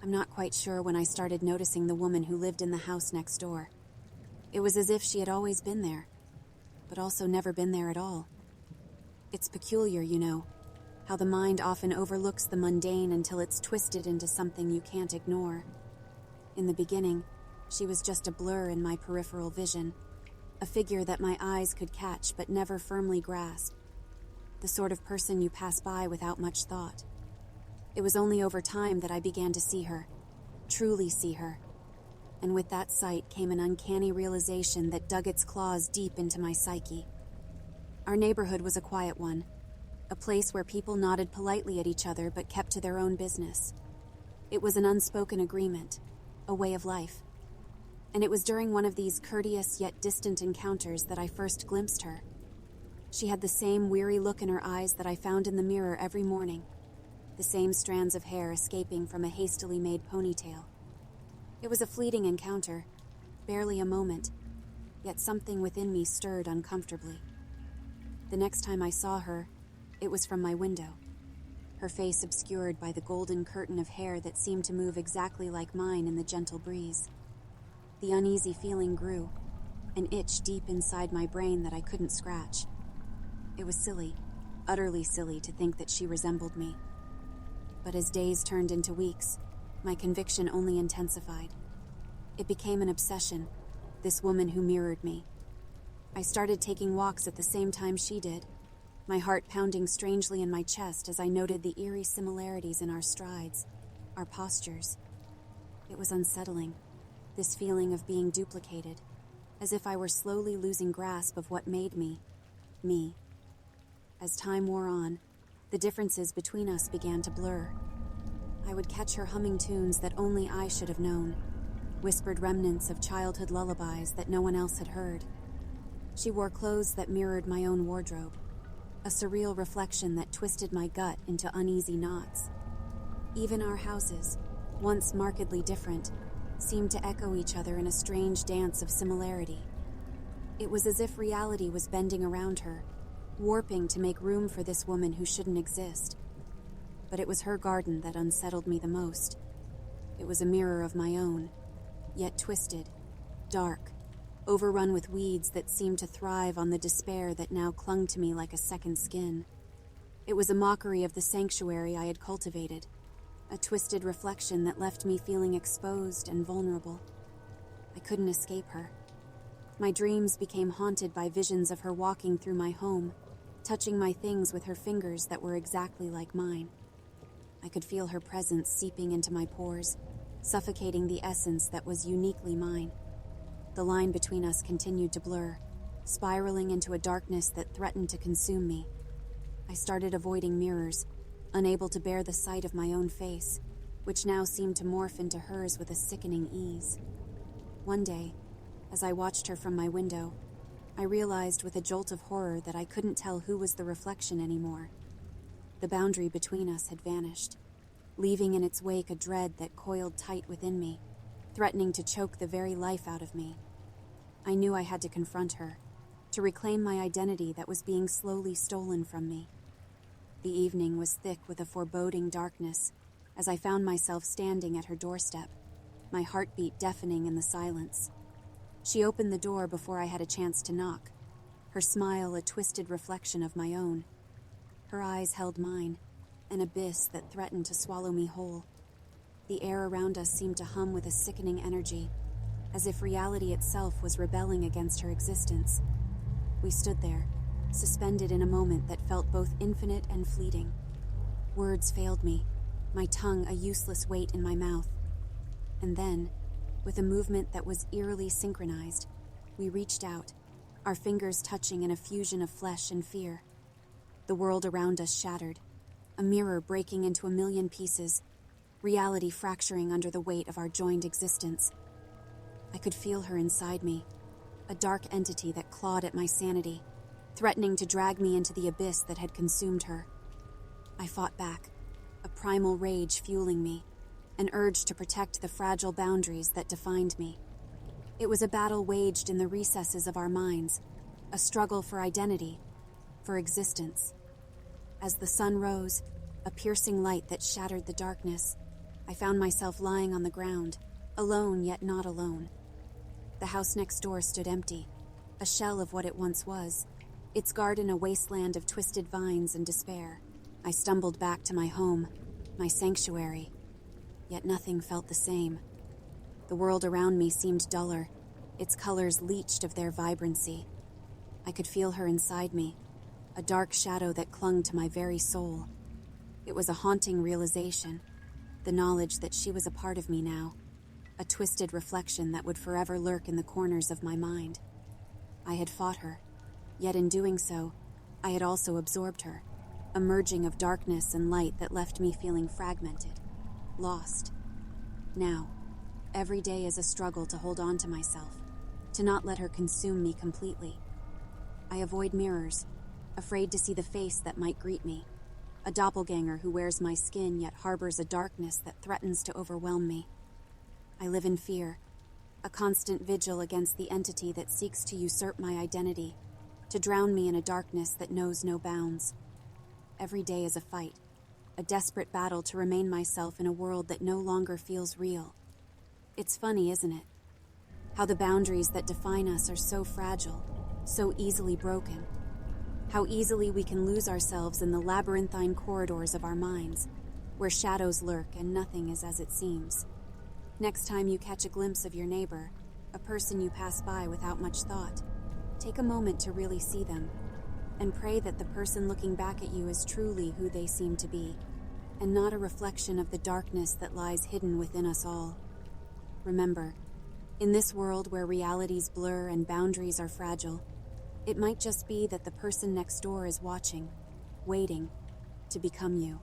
I'm not quite sure when I started noticing the woman who lived in the house next door. It was as if she had always been there, but also never been there at all. It's peculiar, how the mind often overlooks the mundane until it's twisted into something you can't ignore. In the beginning, she was just a blur in my peripheral vision, a figure that my eyes could catch but never firmly grasp, the sort of person you pass by without much thought. It was only over time that I began to see her, truly see her, and with that sight came an uncanny realization that dug its claws deep into my psyche. Our neighborhood was a quiet one, a place where people nodded politely at each other but kept to their own business. It was an unspoken agreement, a way of life. And it was during one of these courteous yet distant encounters that I first glimpsed her. She had the same weary look in her eyes that I found in the mirror every morning, the same strands of hair escaping from a hastily made ponytail. It was a fleeting encounter, barely a moment, yet something within me stirred uncomfortably. The next time I saw her, it was from my window, her face obscured by the golden curtain of hair that seemed to move exactly like mine in the gentle breeze. The uneasy feeling grew, an itch deep inside my brain that I couldn't scratch. It was silly, utterly silly to think that she resembled me. But as days turned into weeks, my conviction only intensified. It became an obsession, this woman who mirrored me. I started taking walks at the same time she did, my heart pounding strangely in my chest as I noted the eerie similarities in our strides, our postures. It was unsettling, this feeling of being duplicated, as if I were slowly losing grasp of what made me, me. As time wore on, the differences between us began to blur. I would catch her humming tunes that only I should have known, whispered remnants of childhood lullabies that no one else had heard. She wore clothes that mirrored my own wardrobe, a surreal reflection that twisted my gut into uneasy knots. Even our houses, once markedly different, seemed to echo each other in a strange dance of similarity. It was as if reality was bending around her, warping to make room for this woman who shouldn't exist. But it was her garden that unsettled me the most. It was a mirror of my own, yet twisted, dark, overrun with weeds that seemed to thrive on the despair that now clung to me like a second skin. It was a mockery of the sanctuary I had cultivated, a twisted reflection that left me feeling exposed and vulnerable. I couldn't escape her. My dreams became haunted by visions of her walking through my home, touching my things with her fingers that were exactly like mine. I could feel her presence seeping into my pores, suffocating the essence that was uniquely mine. The line between us continued to blur, spiraling into a darkness that threatened to consume me. I started avoiding mirrors, unable to bear the sight of my own face, which now seemed to morph into hers with a sickening ease. One day, as I watched her from my window, I realized with a jolt of horror that I couldn't tell who was the reflection anymore. The boundary between us had vanished, leaving in its wake a dread that coiled tight within me, threatening to choke the very life out of me. I knew I had to confront her, to reclaim my identity that was being slowly stolen from me. The evening was thick with a foreboding darkness as I found myself standing at her doorstep, my heartbeat deafening in the silence. She opened the door before I had a chance to knock, her smile a twisted reflection of my own. Her eyes held mine, an abyss that threatened to swallow me whole. The air around us seemed to hum with a sickening energy, as if reality itself was rebelling against her existence. We stood there, suspended in a moment that felt both infinite and fleeting. Words failed me, my tongue a useless weight in my mouth. And then, with a movement that was eerily synchronized, we reached out, our fingers touching in a fusion of flesh and fear. The world around us shattered, a mirror breaking into a million pieces, reality fracturing under the weight of our joined existence. I could feel her inside me, a dark entity that clawed at my sanity, threatening to drag me into the abyss that had consumed her. I fought back, a primal rage fueling me, an urge to protect the fragile boundaries that defined me. It was a battle waged in the recesses of our minds, a struggle for identity, for existence. As the sun rose, a piercing light that shattered the darkness, I found myself lying on the ground, alone yet not alone. The house next door stood empty, a shell of what it once was, its garden a wasteland of twisted vines and despair. I stumbled back to my home, my sanctuary, yet nothing felt the same. The world around me seemed duller, its colors leached of their vibrancy. I could feel her inside me, a dark shadow that clung to my very soul. It was a haunting realization, the knowledge that she was a part of me now, a twisted reflection that would forever lurk in the corners of my mind. I had fought her, yet in doing so, I had also absorbed her, a merging of darkness and light that left me feeling fragmented, lost. Now, every day is a struggle to hold on to myself, to not let her consume me completely. I avoid mirrors, afraid to see the face that might greet me, a doppelganger who wears my skin yet harbors a darkness that threatens to overwhelm me. I live in fear, a constant vigil against the entity that seeks to usurp my identity, to drown me in a darkness that knows no bounds. Every day is a fight, a desperate battle to remain myself in a world that no longer feels real. It's funny, isn't it? How the boundaries that define us are so fragile, so easily broken. How easily we can lose ourselves in the labyrinthine corridors of our minds, where shadows lurk and nothing is as it seems. Next time you catch a glimpse of your neighbor, a person you pass by without much thought, take a moment to really see them, and pray that the person looking back at you is truly who they seem to be, and not a reflection of the darkness that lies hidden within us all. Remember, in this world where realities blur and boundaries are fragile, it might just be that the person next door is watching, waiting to become you.